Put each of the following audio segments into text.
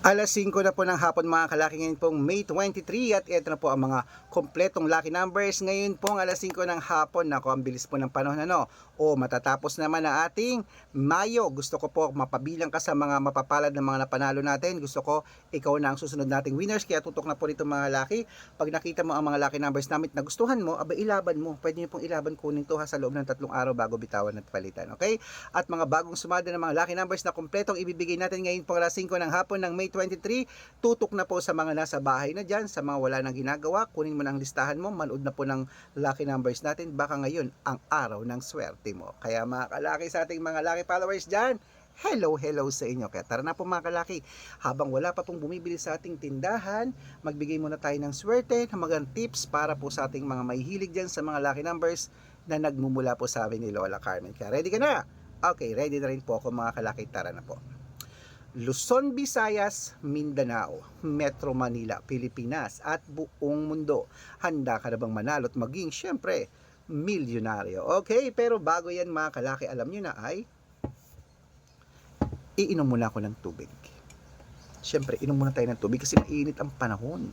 Alas 5 na po ng hapon mga kalaki, ngayon pong May 23 at ito na po ang mga kompletong lucky numbers. Ngayon pong alas 5 ng hapon, nako ang bilis po ng panahon ano. O matatapos naman ang ating Mayo. Gusto ko po mapabilang ka sa mga mapapalad ng mga napanalo natin. Gusto ko ikaw na ang susunod nating winners, kaya tutok na po rito mga laki. Pag nakita mo ang mga lucky numbers namin na gustuhan mo, aba ilaban mo. Pwede niyo pong ilaban, kunin to sa loob ng 3 araw bago bitawan at palitan. Okay? At mga bagong sumada ng mga lucky numbers na kompletong ibibigay natin ngayon pong alas 5 ng hapon ng May 23, tutok na po sa mga nasa bahay na dyan, sa mga wala nang ginagawa, kunin mo na ang listahan mo, manood na po ng lucky numbers natin, baka ngayon ang araw ng swerte mo. Kaya mga kalaki sa ating mga lucky followers dyan, hello sa inyo. Kaya tara na po mga kalaki, habang wala pa pong bumibili sa ating tindahan, magbigay muna tayo ng swerte, ng mga tips para po sa ating mga mahihilig dyan sa mga lucky numbers na nagmumula po sa amin ni Lola Carmen. Kaya ready ka na? Okay, ready na rin po ako mga kalaki, tara na po. Luzon, Visayas, Mindanao, Metro Manila, Pilipinas at buong mundo. Handa ka na bang manalo at maging syempre milyonaryo? Okay, pero bago yan mga kalaki, alam nyo na ay iinom muna ako ng tubig. Syempre, inom muna tayo ng tubig kasi mainit ang panahon.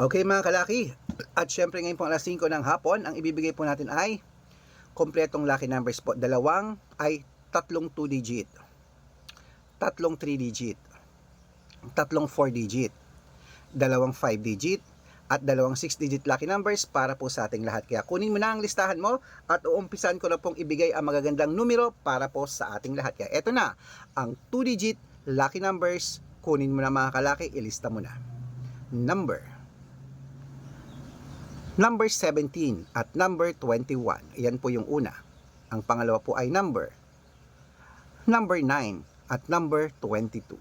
Okay mga kalaki, at syempre ngayon po alas 5 ng hapon, ang ibibigay po natin ay kompletong lucky numbers po. Tatlong 2 digit, tatlong 3 digit, tatlong 4 digit, dalawang 5 digit, at dalawang 6 digit lucky numbers para po sa ating lahat. Kaya kunin mo na ang listahan mo at uumpisan ko na pong ibigay ang magagandang numero para po sa ating lahat. Kaya eto na, ang 2 digit lucky numbers, kunin mo na mga kalaki, ilista mo na. Number 17 at number 21. Ayan po yung una. Ang pangalawa po ay number 9 at number 22.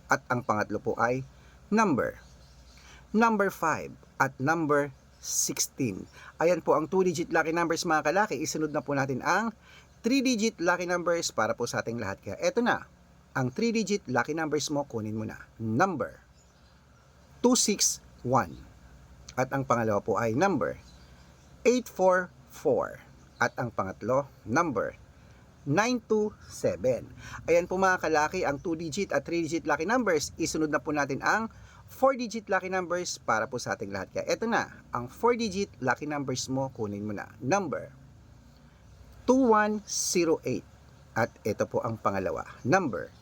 At ang pangatlo po ay number 5 at number 16. Ayan po ang 2-digit lucky numbers mga kalaki. Isunod na po natin ang 3-digit lucky numbers para po sa ating lahat. Kaya eto na, ang 3-digit lucky numbers mo, kunin mo na. Number 261. At ang pangalawa po ay number 844. At ang pangatlo, number 927. Ayan po mga kalaki, ang 2-digit at 3-digit lucky numbers. Isunod na po natin ang 4-digit lucky numbers para po sa ating lahat. Kaya eto na, ang 4-digit lucky numbers mo, kunin mo na. Number 2108. At ito po ang pangalawa, number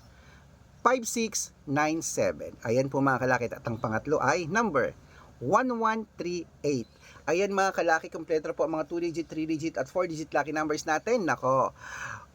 5697. Ayan po mga kalaki, at ang pangatlo ay number 1138. Ayan mga kalaki, kompleto po ang mga 2-digit, 3-digit at 4-digit lucky numbers natin. Nako,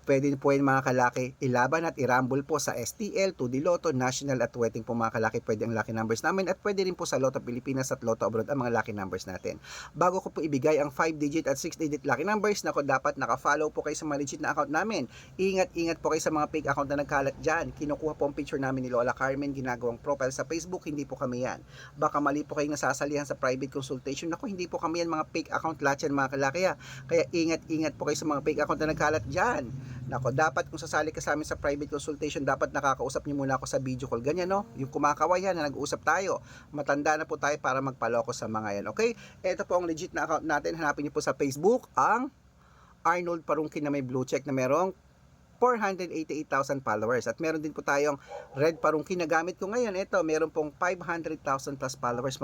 pwede po yan mga kalaki ilaban at irambol po sa STL, 2D Lotto, National at Wedding po mga kalaki. Pwede ang lucky numbers namin at pwede rin po sa Lotto Pilipinas at Lotto Abroad ang mga lucky numbers natin. Bago ko po ibigay ang 5-digit at 6-digit lucky numbers, nako dapat naka-follow po kayo sa mga legit na account namin. Ingat po kayo sa mga fake account na nagkalat dyan. Kinukuha po ang picture namin ni Lola Carmen, ginagawang profile sa Facebook, hindi po kami yan. Baka mali po kayong nasasalihan sa private consultation. Nako, hindi po kami yan, mga fake account lahat yan mga kalaki. Kaya ingat po kayo sa mga fake account na nagkalat dyan. Nako, dapat kung sasali ka sa amin sa private consultation, dapat nakakausap niyo muna ako sa video call. Ganyan no, yung kumakawayan na nag-uusap tayo. Matanda na po tayo para magpaloko sa mga yan. Okay? Ito po ang legit na account natin. Hanapin niyo po sa Facebook ang Arnold Parungkin na may blue check na merong 488,000 followers. At meron din po tayong Red Parungkin na gamit ko ngayon. Ito, meron pong 500,000 plus followers.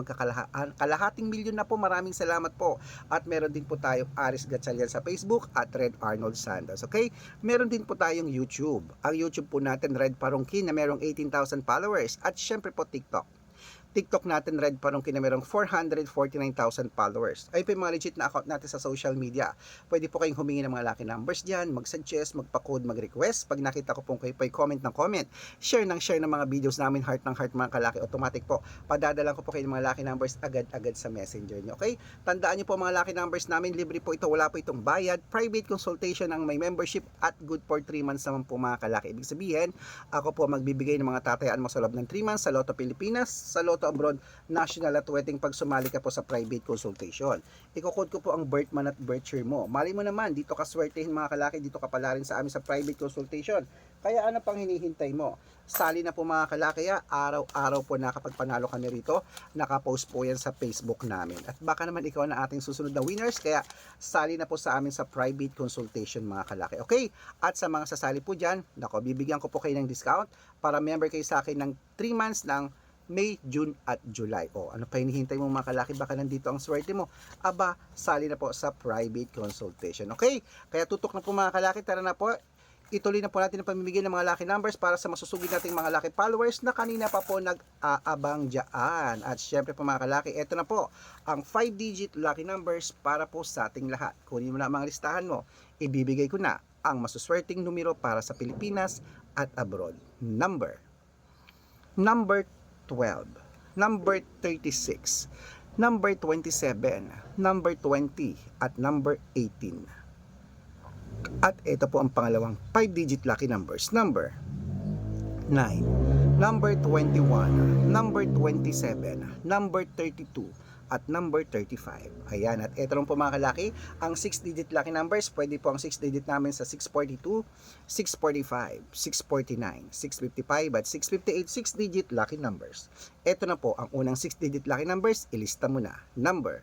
Kalahating milyon na po. Maraming salamat po. At meron din po tayong Aris Gatchalian sa Facebook at Red Arnold Santos. Okay? Meron din po tayong YouTube. Ang YouTube po natin, Red Parungkin na merong 18,000 followers. At syempre po TikTok natin, Red Parungkin na merong 449,000 followers. Ay po yung mga legit na account natin sa social media. Pwede po kayong humingi ng mga lucky numbers dyan, mag-suggest, magpa-code, mag-request. Pag nakita ko pong kayo po comment ng comment, share ng mga videos namin, heart ng heart mga kalaki, automatic po. Padadalan ko po kayo ng mga lucky numbers agad-agad sa messenger nyo. Okay? Tandaan nyo po mga lucky numbers namin, libre po ito, wala po itong bayad. Private consultation ang may membership at good for 3 months naman po mga kalaki. Ibig sabihin, ako po magbibigay ng mga tatayaan mo sa loob ng 3 months sa Lotto Pilipinas, sa Lotto dito abroad, national at wedding pag sumali ka po sa private consultation. Iko-code ko po ang birth month at birth year mo. Mali mo naman, dito ka swertehin mga kalaki, dito ka pala rin sa amin sa private consultation. Kaya ano pang hinihintay mo? Sali na po mga kalaki, araw-araw po nakapagpanalo kami rito, nakapost po yan sa Facebook namin. At baka naman ikaw na ating susunod na winners, kaya sali na po sa amin sa private consultation mga kalaki. Okay? At sa mga sasali po dyan, nako, bibigyan ko po kayo ng discount para member kayo sa akin ng 3 months ng May, June at July. O, ano pa hinihintay mo mga kalaki? Baka nandito ang swerte mo. Aba, sali na po sa private consultation. Okay? Kaya tutok na po mga kalaki. Tara na po. Ituloy na po natin ang pamimigay ng mga lucky numbers para sa masusugid nating mga lucky followers na kanina pa po nag-aabang dyan. At syempre po mga kalaki, ito na po ang 5-digit lucky numbers para po sa ating lahat. Kunin mo na ang mga listahan mo. Ibibigay ko na ang masuswerteng numero para sa Pilipinas at abroad. Number 12, number 36, number 27, number 20, at number 18. At ito po ang pangalawang 5-digit lucky numbers. Number 9, number 21, number 27, number 32, at number 35. Ayan, at ito rin po mga kalaki, ang 6-digit lucky numbers, pwede po ang 6-digit namin sa 642, 645, 649, 655, at 658 6-digit lucky numbers. Ito na po ang unang 6-digit lucky numbers, ilista mo na. Number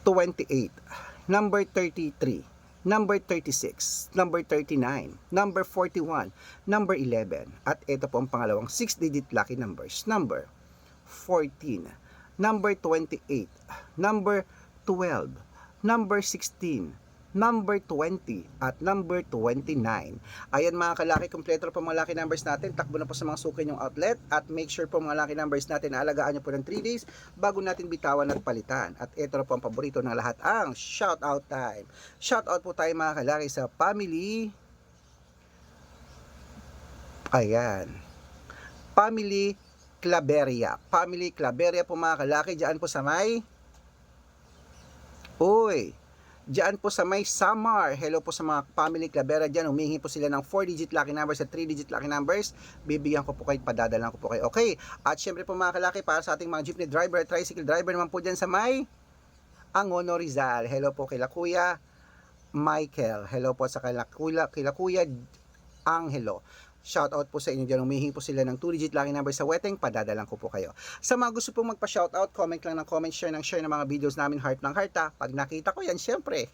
28, number 33, number 36, number 39, number 41, number 11. At ito po ang pangalawang 6-digit lucky numbers. Number 14, number 28, number 12, number 16, number 20, at number 29. Ayan mga kalaki, kompleto po mga lucky numbers natin. Takbo na po sa mga suki yung outlet at make sure po mga lucky numbers natin na alagaan nyo po ng 3 days bago natin bitawan at palitan. At ito na po ang paborito ng lahat, ang shout out time. Shout out po tayo mga kalaki sa family. Ayan. Family Claveria. Family Claveria po mga kalaki, diyan po sa may diyan po sa may Samar. Hello po sa mga family Clavera dyan. Humihingi po sila ng 4-digit lucky numbers at 3-digit lucky numbers. Bibigyan ko po kayo, padadalan ko po kayo. Okay. At syempre po mga kalaki, para sa ating mga jeepney driver at tricycle driver naman po dyan sa may Angono Rizal. Hello po kila Kuya Michael. Hello po sa kila Kuya Angelo. Shout out po sa inyo dyan. Humihingi po sila ng 2-digit lucky number sa wedding. Padadalan ko po kayo. Sa mga gusto pong magpa-shout out, comment lang ng comment, share ng mga videos namin, heart ng heart ha. Pag nakita ko yan, syempre,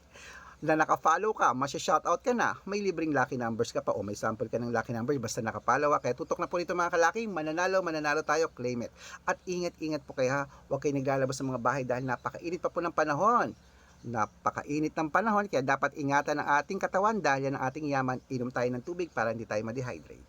na naka-follow ka, masya-shout out ka na, may libreng lucky numbers ka pa o may sample ka ng lucky numbers basta naka-follow ka. Kaya tutok na po nito mga kalaki, mananalo tayo, claim it. At ingat po kayo ha. Huwag kayo naglalabas sa mga bahay dahil napakainit pa po ng panahon. Napakainit ng panahon, kaya dapat ingatan ang ating katawan dahil yan ang ating yaman. Inom tayo ng tubig para hindi tayo ma-dehydrate.